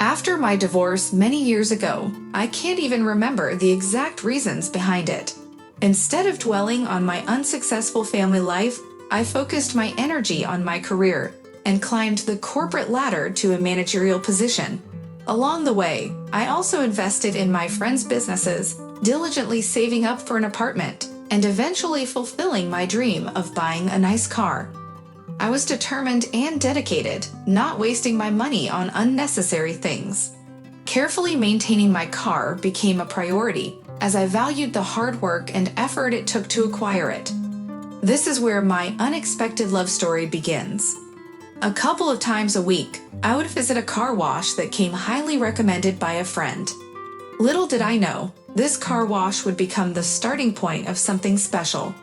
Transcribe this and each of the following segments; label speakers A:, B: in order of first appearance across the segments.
A: After my divorce many years ago, I can't even remember the exact reasons behind it. Instead of dwelling on my unsuccessful family life, I focused my energy on my career and climbed the corporate ladder to a managerial position. Along the way, I also invested in my friends' businesses, diligently saving up for an apartment, and eventually fulfilling my dream of buying a nice car. I was determined and dedicated, not wasting my money on unnecessary things. Carefully maintaining my car became a priority, as I valued the hard work and effort it took to acquire it. This is where my unexpected love story begins. A couple of times a week, I would visit a car wash that came highly recommended by a friend. Little did I know, this car wash would become the starting point of something special.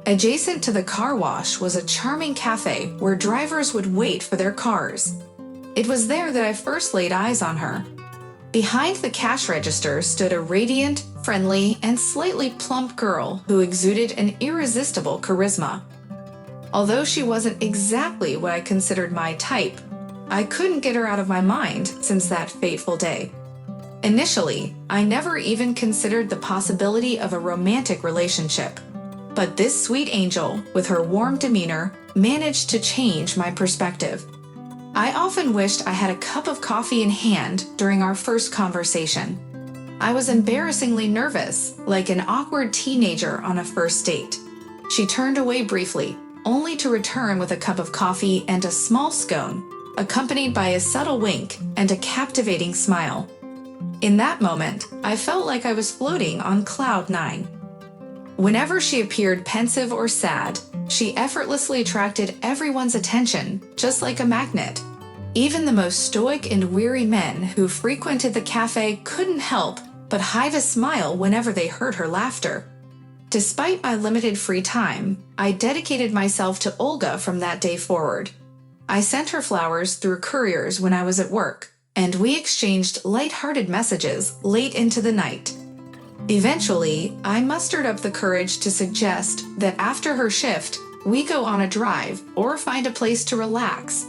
A: Adjacent to the car wash was a charming cafe where drivers would wait for their cars. It was there that I first laid eyes on her. Behind the cash register stood a radiant, friendly, and slightly plump girl who exuded an irresistible charisma. Although she wasn't exactly what I considered my type, I couldn't get her out of my mind since that fateful day. Initially, I never even considered the possibility of a romantic relationship. But this sweet angel, with her warm demeanor, managed to change my perspective. I often wished I had a cup of coffee in hand during our first conversation. I was embarrassingly nervous, like an awkward teenager on a first date. She turned away briefly, only to return with a cup of coffee and a small scone, accompanied by a subtle wink and a captivating smile. In that moment, I felt like I was floating on cloud nine. Whenever she appeared pensive or sad, she effortlessly attracted everyone's attention, just like a magnet. Even the most stoic and weary men who frequented the cafe couldn't help but hide a smile whenever they heard her laughter. Despite my limited free time, I dedicated myself to Olga from that day forward. I sent her flowers through couriers when I was at work, and we exchanged light-hearted messages late into the night. Eventually, I mustered up the courage to suggest that after her shift, we go on a drive or find a place to relax.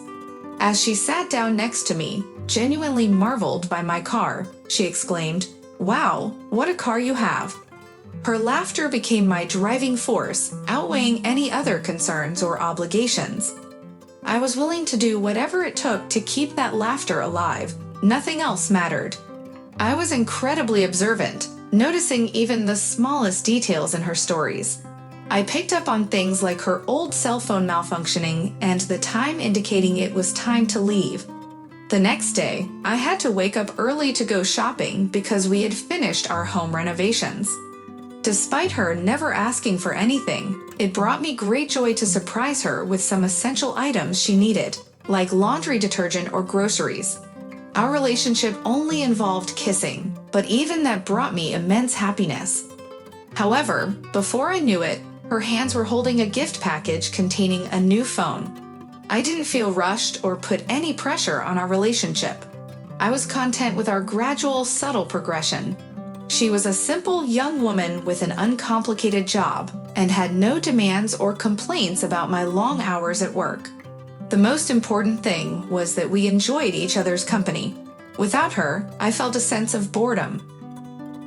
A: As she sat down next to me, genuinely marveled by my car, she exclaimed, "Wow, what a car you have." Her laughter became my driving force, outweighing any other concerns or obligations. I was willing to do whatever it took to keep that laughter alive. Nothing else mattered. I was incredibly observant, noticing even the smallest details in her stories. I picked up on things like her old cell phone malfunctioning and the time indicating it was time to leave. The next day, I had to wake up early to go shopping because we had finished our home renovations. Despite her never asking for anything, it brought me great joy to surprise her with some essential items she needed, like laundry detergent or groceries. Our relationship only involved kissing, but even that brought me immense happiness. However, before I knew it, her hands were holding a gift package containing a new phone. I didn't feel rushed or put any pressure on our relationship. I was content with our gradual, subtle progression. She was a simple young woman with an uncomplicated job and had no demands or complaints about my long hours at work. The most important thing was that we enjoyed each other's company. Without her, I felt a sense of boredom.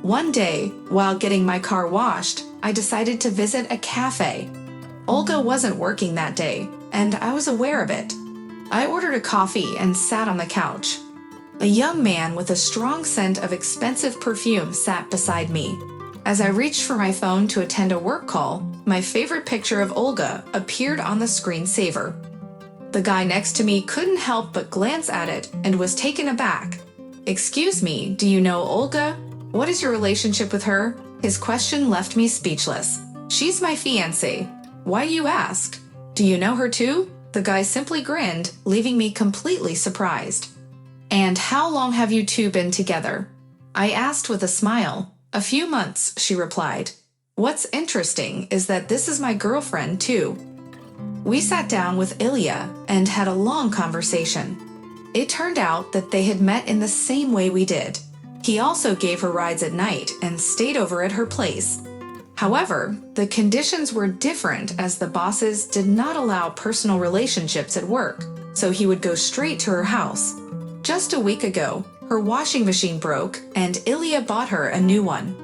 A: One day, while getting my car washed, I decided to visit a cafe. Olga wasn't working that day, and I was aware of it. I ordered a coffee and sat on the couch. A young man with a strong scent of expensive perfume sat beside me. As I reached for my phone to attend a work call, my favorite picture of Olga appeared on the screensaver. The guy next to me couldn't help but glance at it and was taken aback. "Excuse me, do you know Olga? What is your relationship with her?" His question left me speechless. "She's my fiancée. Why do you ask? Do you know her too?" The guy simply grinned, leaving me completely surprised. "And how long have you two been together?" I asked with a smile. "A few months," she replied. "What's interesting is that this is my girlfriend too." We sat down with Ilya and had a long conversation. It turned out that they had met in the same way we did. He also gave her rides at night and stayed over at her place. However, the conditions were different as the bosses did not allow personal relationships at work, so he would go straight to her house. Just a week ago, her washing machine broke and Ilya bought her a new one.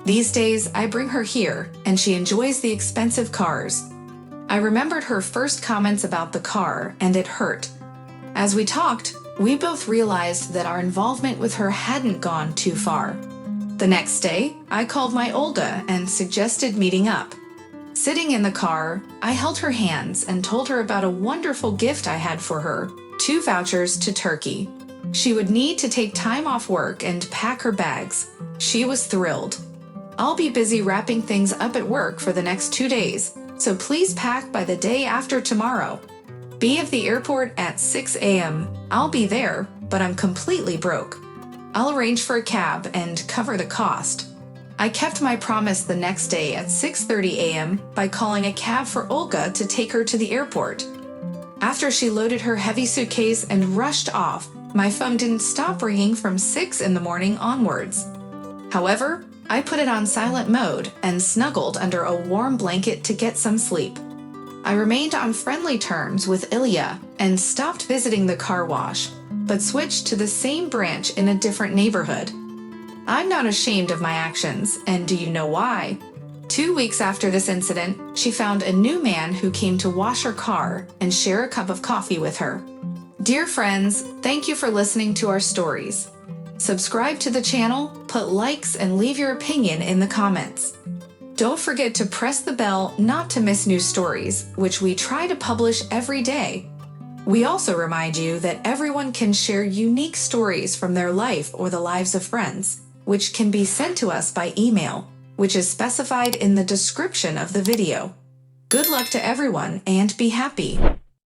A: These days, I bring her here and she enjoys the expensive cars. I remembered her first comments about the car and it hurt. As we talked, we both realized that our involvement with her hadn't gone too far. The next day, I called my Olga and suggested meeting up. Sitting in the car, I held her hands and told her about a wonderful gift I had for her, 2 vouchers to Turkey. She would need to take time off work and pack her bags. She was thrilled. I'll be busy wrapping things up at work for the next 2 days, so please pack by the day after tomorrow. Be at the airport at 6 a.m. I'll be there, but I'm completely broke. I'll arrange for a cab and cover the cost. I kept my promise the next day at 6:30 a.m. by calling a cab for Olga to take her to the airport. After she loaded her heavy suitcase and rushed off, my phone didn't stop ringing from 6 in the morning onwards. However, I put it on silent mode and snuggled under a warm blanket to get some sleep. I remained on friendly terms with Ilya and stopped visiting the car wash, but switched to the same branch in a different neighborhood. I'm not ashamed of my actions, and do you know why? 2 weeks after this incident, she found a new man who came to wash her car and share a cup of coffee with her. Dear friends, thank you for listening to our stories. Subscribe to the channel, put likes, and leave your opinion in the comments. Don't forget to press the bell not to miss new stories, which we try to publish every day. We also remind you that everyone can share unique stories from their life or the lives of friends, which can be sent to us by email, which is specified in the description of the video. Good luck to everyone and be happy!